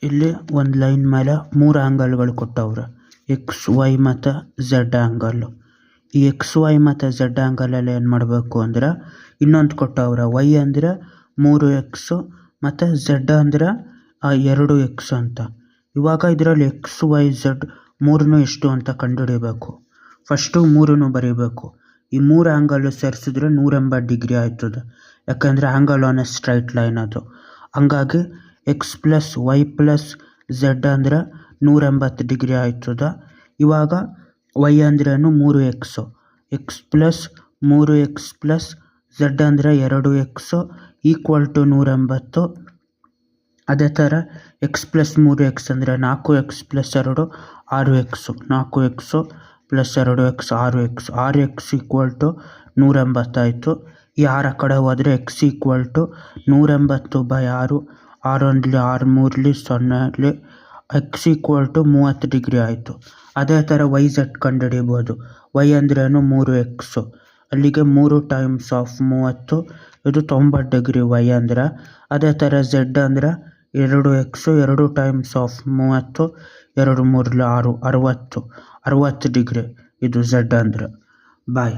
ಇಲ್ಲಿ ಒಂದು ಲೈನ್ ಮೇಲೆ 3 ಆ್ಯಂಗಲ್ಗಳು ಕೊಟ್ಟವ್ರೆ, ಎಕ್ಸ್ ವೈ ಮತ್ತು ಝೆಡ್ ಆ್ಯಂಗಲ್ಲು. ಈ ಎಕ್ಸ್ ವೈ ಮತ್ತು ಝೆಡ್ ಆ್ಯಂಗಲಲ್ಲಿ ಏನು ಮಾಡಬೇಕು ಅಂದರೆ ಇನ್ನೊಂದು ಕೊಟ್ಟವ್ರೆ, ವೈ ಅಂದರೆ 3x ಮತ್ತು ಝೆಡ್ ಅಂದರೆ 2x ಅಂತ. ಇವಾಗ ಇದರಲ್ಲಿ ಎಕ್ಸ್ ವೈ ಝೆಡ್ ಮೂರನ್ನು ಎಷ್ಟು ಅಂತ ಕಂಡುಹಿಡಿಬೇಕು. ಫಸ್ಟು 3 ಬರೀಬೇಕು. ಈ 3 ಆ್ಯಂಗಲ್ಲು ಸೇರಿಸಿದ್ರೆ 180 ಡಿಗ್ರಿ ಆಯ್ತದೆ, ಯಾಕೆಂದರೆ angle on a straight line ಅದು. ಹಂಗಾಗಿ x plus y plus z ಅಂದರೆ 180 ಡಿಗ್ರಿ ಆಯ್ತದೆ. ಇವಾಗ ವೈ ಅಂದ್ರೇನು 3x, X plus 3x plus z ಅಂದರೆ 2x ಈಕ್ವಲ್ ಟು 180. ಅದೇ ಥರ ಎಕ್ಸ್ ಪ್ಲಸ್ 3x ಅಂದರೆ 4x plus 2 6x, 4x plus 2x 6x, 6x equal to 180 ಆಯಿತು. ಈ 6 ಕಡೆ ಹೋದರೆ x equal to 180/6, 6 1 6 3 0 x equal to 30 degree ಆಯಿತು. ಅದೇ ಥರ ವೈ ಝೆಡ್ ಕಂಡುಹಿಡಿಬೋದು. ವೈ ಅಂದ್ರೇನು 3x, ಅಲ್ಲಿಗೆ 3 ಟೈಮ್ಸ್ ಆಫ್ 30, ಇದು 90 ಡಿಗ್ರಿ ವೈ ಅಂದರೆ. ಅದೇ ಥರ ಝೆಡ್ ಅಂದರೆ 2x, 2 ಟೈಮ್ಸ್ ಆಫ್ 30, 2 3 6 60 ಡಿಗ್ರಿ ಇದು ಝೆಡ್ ಅಂದರೆ. ಬಾಯ್.